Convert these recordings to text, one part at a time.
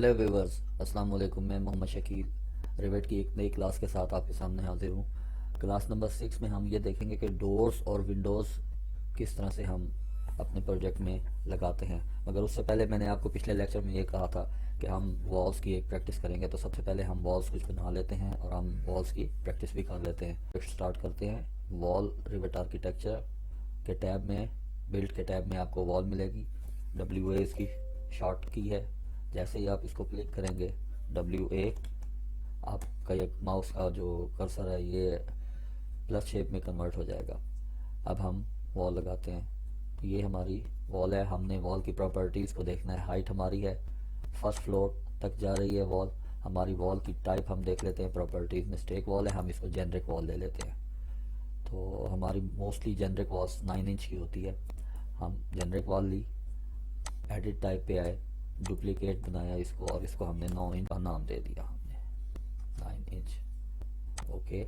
Hello viewers, अस्सलाम वालेकुम। मैं मोहम्मद शकील रिवेट की एक नई क्लास के साथ आपके सामने हाजिर हूँ। क्लास नंबर 6 में हम ये देखेंगे कि डोर्स और विंडोज़ किस तरह से हम अपने प्रोजेक्ट में लगाते हैं। मगर उससे पहले मैंने आपको पिछले लेक्चर में ये कहा था कि हम वॉल्स की एक प्रैक्टिस करेंगे। तो सबसे पहले हम वॉल्स कुछ बना लेते हैं और हम वॉल्स की प्रैक्टिस भी कर लेते हैं। स्टार्ट करते हैं। वॉल रिवेट आर्किटेक्चर के टैब में, बिल्ड के टैब में आपको वॉल मिलेगी। WA इसकी शॉर्ट की है। जैसे ही आप इसको क्लिक करेंगे WA, आपका ये माउस का जो कर्सर है ये प्लस शेप में कन्वर्ट हो जाएगा। अब हम वॉल लगाते हैं। ये हमारी वॉल है। हमने वॉल की प्रॉपर्टीज़ को देखना है। हाइट हमारी है, फर्स्ट फ्लोर तक जा रही है वॉल। हमारी वॉल की टाइप हम देख लेते हैं प्रॉपर्टीज़ में। स्टेक वॉल है, हम इसको जेनरिक वॉल ले लेते हैं। तो हमारी मोस्टली जेनरिक वॉल्स 9 इंच की होती है। हम जेनरिक वॉल ली, एडिट टाइप पे आए, डुप्लीकेट बनाया इसको और इसको हमने 9 इंच का नाम दे दिया हमने 9 इंच। ओके,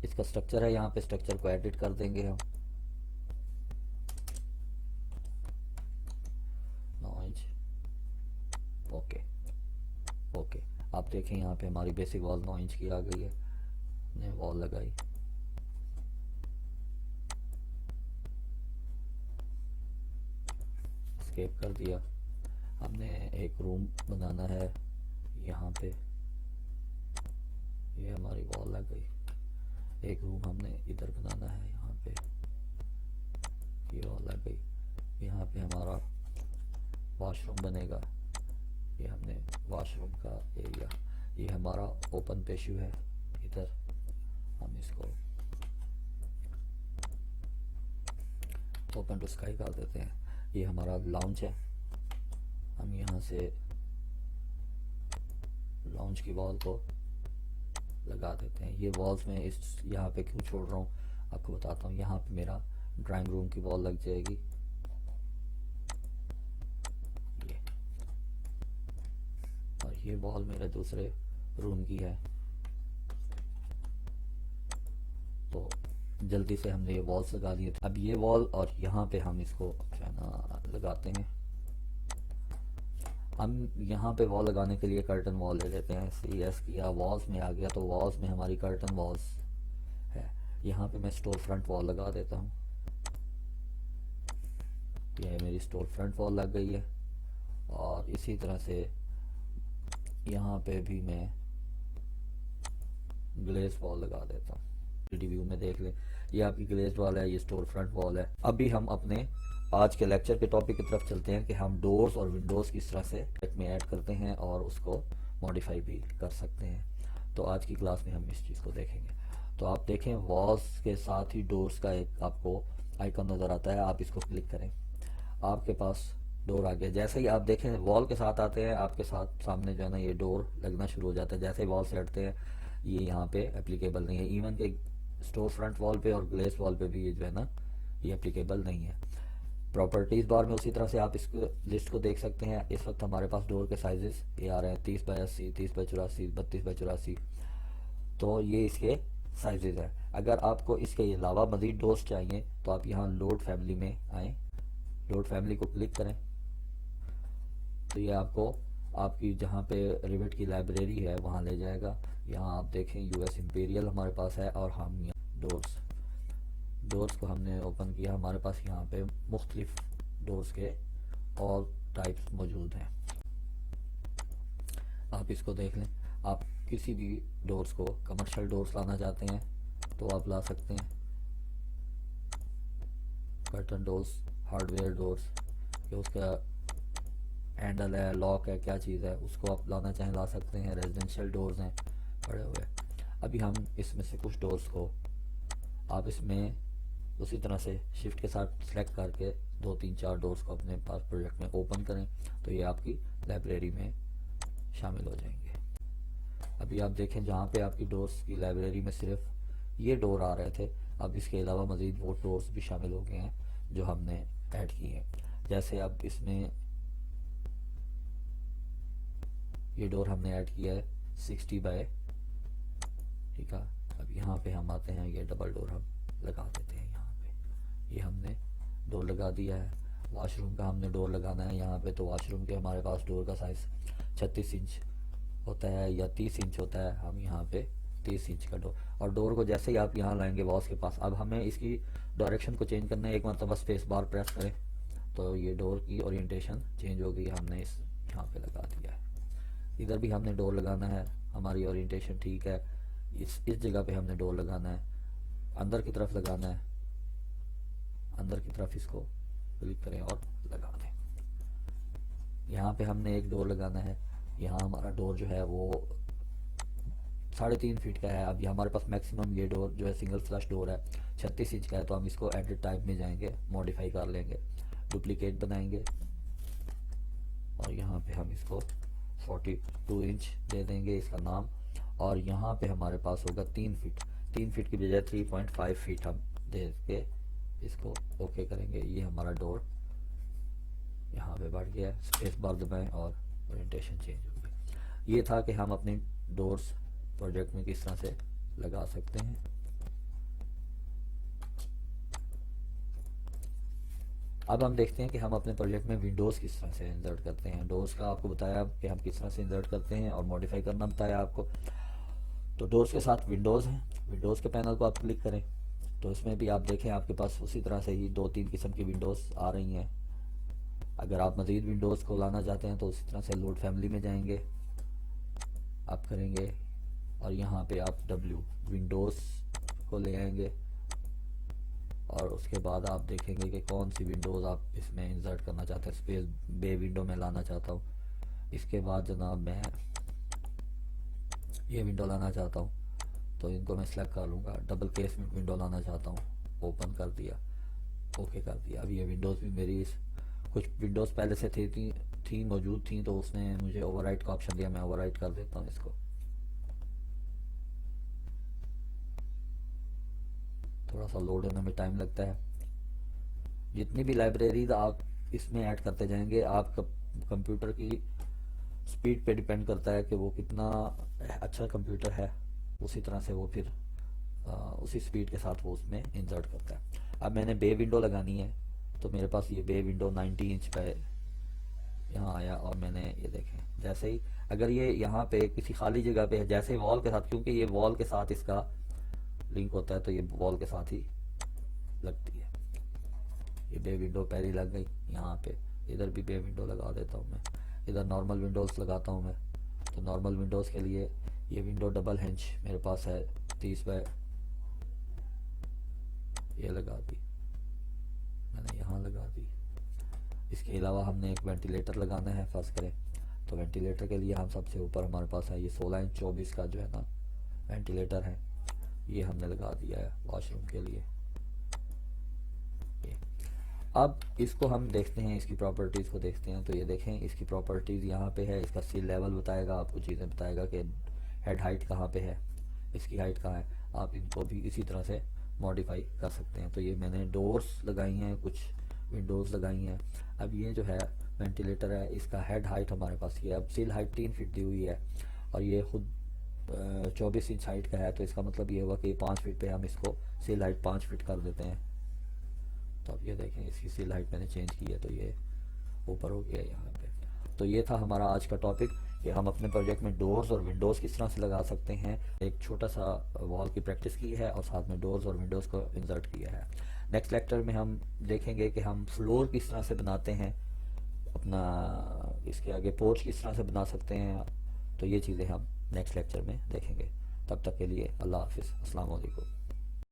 इसका स्ट्रक्चर है, यहाँ पे स्ट्रक्चर को एडिट कर देंगे हम 9 इंच। ओके ओके, आप देखें यहाँ पे हमारी बेसिक वॉल 9 इंच की आ गई है। ने वॉल लगाई, स्केप कर दिया। हमने एक रूम बनाना है यहाँ पे, ये हमारी वॉल लग गई। एक रूम हमने इधर बनाना है यहाँ पे, ये वॉल लग गई। यहाँ पे हमारा वॉशरूम बनेगा, ये हमने वॉशरूम का एरिया, ये हमारा ओपन पेशू है। इधर हम इसको ओपन टू स्काई कर देते हैं। ये हमारा लाउंज है, हम यहाँ से लाउंज की वॉल को लगा देते हैं। ये वॉल्स में इस यहाँ पे क्यों छोड़ रहा हूँ आपको बताता हूँ। यहाँ पे मेरा ड्राइंग रूम की वॉल लग जाएगी, ये, और ये वॉल मेरे दूसरे रूम की है। तो जल्दी से हमने ये वॉल्स लगा दिए थे। अब ये वॉल और यहाँ पे हम इसको जो है ना लगाते हैं। हम यहाँ पे वॉल लगाने के लिए कर्टन वॉल ले लेते हैं। CS किया, वॉल्स में आ गया, तो वॉल्स में हमारी कर्टन वॉल्स है। यहाँ पे मैं स्टोर फ्रंट वॉल लगा देता हूँ। ये मेरी स्टोर फ्रंट वॉल लग गई है। और इसी तरह से यहाँ पे भी मैं ग्लेज वॉल लगा देता हूँ। व्यू में देख लें, ये आपकी ग्लेज वॉल है, ये स्टोर फ्रंट वॉल है। अभी हम अपने आज के लेक्चर के टॉपिक की तरफ चलते हैं कि हम डोर्स और विंडोज़ किस तरह से में ऐड करते हैं और उसको मॉडिफाई भी कर सकते हैं। तो आज की क्लास में हम इस चीज़ को देखेंगे। तो आप देखें, वॉल्स के साथ ही डोर्स का एक आपको आइकन नज़र आता है। आप इसको क्लिक करें, आपके पास डोर आ गया। जैसे ही आप देखें वॉल के साथ आते हैं, आपके साथ सामने जो है ना ये डोर लगना शुरू हो जाता है। जैसे ही वॉल से हटते हैं, ये यहाँ पे एप्लीकेबल नहीं है। इवन के स्टोर फ्रंट वॉल पे और ग्लेस वॉल पे भी ये जो है ना ये एप्लीकेबल नहीं है। प्रॉपर्टीज़ बार में उसी तरह से आप इस लिस्ट को देख सकते हैं। इस वक्त हमारे पास डोर के साइजेस ये आ रहे हैं 30 बाई 80, 30 बाई 84, 32 बाई 84। तो ये इसके साइजेस हैं। अगर आपको इसके अलावा मज़ीद डोर्स चाहिए तो आप यहाँ लोड फैमिली में आएँ, लोड फैमिली को क्लिक करें तो ये आपको आपकी जहाँ पे रिवेट की लाइब्रेरी है वहाँ ले जाएगा। यहाँ आप देखें US इंपीरियल हमारे पास है और हम डोर्स को हमने ओपन किया। हमारे पास यहाँ पे मुख्तलिफ डोर्स के और टाइप्स मौजूद हैं। आप इसको देख लें। आप किसी भी डोर्स को, कमर्शियल डोर्स लाना चाहते हैं तो आप ला सकते हैं। कर्टन डोर्स, हार्डवेयर डोर्स, ये उसका हैंडल है, लॉक है, क्या चीज़ है, उसको आप लाना चाहें ला सकते हैं। रेजिडेंशियल डोर्स हैं पड़े हुए। अभी हम इसमें से कुछ डोर्स को आप इसमें उसी तरह से शिफ्ट के साथ सेलेक्ट करके 2 3 4 डोर्स को अपने पास प्रोजेक्ट में ओपन करें तो ये आपकी लाइब्रेरी में शामिल हो जाएंगे। अभी आप देखें, जहाँ पे आपकी डोर्स की लाइब्रेरी में सिर्फ ये डोर आ रहे थे, अब इसके अलावा मज़ीद वो डोर्स भी शामिल हो गए हैं जो हमने ऐड किए हैं। जैसे अब इसमें ये डोर हमने ऐड किया है 60 बाय, ठीक है। अब यहाँ पे हम आते हैं, ये डबल डोर हम लगा देते हैं। यहाँ पे ये हमने डोर लगा दिया है। वॉशरूम का हमने डोर लगाना है यहाँ पे, तो वॉशरूम के हमारे पास डोर का साइज़ 36 इंच होता है या 30 इंच होता है, हम यहाँ पे 30 इंच का डोर, और डोर को जैसे ही आप यहाँ लाएंगे वॉल्स के पास, अब हमें इसकी डायरेक्शन को चेंज करना है। एक मतलब बस स्पेस बार प्रेस करें तो ये डोर की ओरिएंटेशन चेंज हो गई, हमने इस यहाँ पे लगा दिया है। इधर भी हमने डोर लगाना है, हमारी ओरिएंटेशन ठीक है, इस जगह पे हमने डोर लगाना है, अंदर की तरफ लगाना है, अंदर की तरफ इसको क्लिक करें और लगा दें। यहाँ पे हमने एक डोर लगाना है, यहाँ हमारा डोर जो है वो 3.5 फीट का है। अब ये हमारे पास मैक्सिमम ये डोर जो है सिंगल फ्लश डोर है 36 इंच का है, तो हम इसको एडिट टाइप में जाएंगे, मॉडिफाई कर लेंगे, डुप्लीकेट बनाएंगे और यहाँ पे हम इसको 42 इंच दे देंगे इसका नाम, और यहाँ पे हमारे पास होगा 3 फीट, 3 फीट की बजाय 3.5 फीट हम दे के इसको ओके करेंगे। ये हमारा डोर यहाँ पे बढ़ गया, स्पेस बार दबाएं और ओरिएंटेशन चेंज हो गई। ये था कि हम अपने डोर्स प्रोजेक्ट में किस तरह से लगा सकते हैं। अब हम देखते हैं कि हम अपने प्रोजेक्ट में विंडोज़ किस तरह से इंसर्ट करते हैं। डोर्स का आपको बताया कि हम किस तरह से इंसर्ट करते हैं और मॉडिफाई करना बताया आपको। तो डोर्स के साथ विंडोज़ हैं, विंडोज़ के पैनल को आप क्लिक करें तो इसमें भी आप देखें आपके पास उसी तरह से ही 2-3 किस्म की विंडोज़ आ रही हैं। अगर आप मज़ीद विंडोज़ को लाना चाहते हैं तो उसी तरह से लोड फैमिली में जाएंगे, आप करेंगे और यहाँ पे आप विंडोज़ को ले आएंगे और उसके बाद आप देखेंगे कि कौन सी विंडोज़ आप इसमें इंसर्ट करना चाहते हैं। स्पेस बे विंडो में लाना चाहता हूँ, इसके बाद जनाब मैं ये विंडो लाना चाहता हूँ तो इनको मैं सेलेक्ट कर लूँगा। डबल केस में विंडो लाना चाहता हूँ, ओपन कर दिया, ओके कर दिया। अब ये विंडोज़ भी मेरी कुछ विंडोज़ पहले से थी मौजूद थी तो उसने मुझे ओवरराइट का ऑप्शन दिया, मैं ओवरराइट कर देता हूँ इसको। थोड़ा सा लोड होने में टाइम लगता है। जितनी भी लाइब्रेरीज आप इसमें ऐड करते जाएंगे, आप कंप्यूटर की स्पीड पे डिपेंड करता है कि वो कितना अच्छा कंप्यूटर है, उसी तरह से वो फिर उसी स्पीड के साथ वो उसमें इंसर्ट करता है। अब मैंने बे विंडो लगानी है तो मेरे पास ये बे विंडो 90 इंच का यहाँ आया और मैंने ये देखें जैसे ही अगर ये यहाँ पे किसी खाली जगह पे है, जैसे वॉल के साथ, क्योंकि ये वॉल के साथ इसका लिंक होता है तो ये वॉल के साथ ही लगती है। ये बे विंडो पहली लग गई यहाँ पे, इधर भी बे विंडो लगा देता हूँ मैं, इधर नॉर्मल विंडोज़ लगाता हूँ मैं। तो नॉर्मल विंडोज़ के लिए ये विंडो डबल हिंज मेरे पास है 30 बाय, ये लगा दी मैंने, यहाँ लगा दी। इसके अलावा हमने एक वेंटिलेटर लगाना है फर्स्ट करें तो वेंटिलेटर के लिए हम सबसे ऊपर हमारे पास है ये 16 इंच 24 का जो है ना वेंटिलेटर है, ये हमने लगा दिया है वॉशरूम के लिए। अब इसको हम देखते हैं, इसकी प्रॉपर्टीज़ को देखते हैं। तो ये देखें इसकी प्रॉपर्टीज़ यहाँ पे है, इसका सी लेवल बताएगा, आपको चीज़ें बताएगा कि हेड हाइट कहाँ पे है, इसकी हाइट कहाँ है। आप इनको भी इसी तरह से मॉडिफाई कर सकते हैं। तो ये मैंने डोर्स लगाई हैं, कुछ विंडोज़ लगाई हैं। अब ये जो है वेंटिलेटर है, इसका हेड हाइट हमारे पास ये, अब सील हाइट 3 फीट दी हुई है और ये खुद 24 इंच हाइट का है, तो इसका मतलब ये हुआ कि 5 फीट पे हम इसको सील हाइट 5 फीट कर देते हैं। तो अब ये देखें इसकी सील हाइट मैंने चेंज की है तो ये ऊपर हो गया यहाँ पे। तो ये था हमारा आज का टॉपिक कि हम अपने प्रोजेक्ट में डोर्स और विंडोज़ किस तरह से लगा सकते हैं। एक छोटा सा वॉल की प्रैक्टिस की है और साथ में डोर्स और विंडोज़ को इंसर्ट किया है। नेक्स्ट लेक्चर में हम देखेंगे कि हम फ्लोर किस तरह से बनाते हैं, अपना इसके आगे पोर्च किस तरह से बना सकते हैं। तो ये चीज़ें हम नेक्स्ट लेक्चर में देखेंगे। तब तक के लिए अल्लाह हाफिज़, अस्सलाम वालेकुम।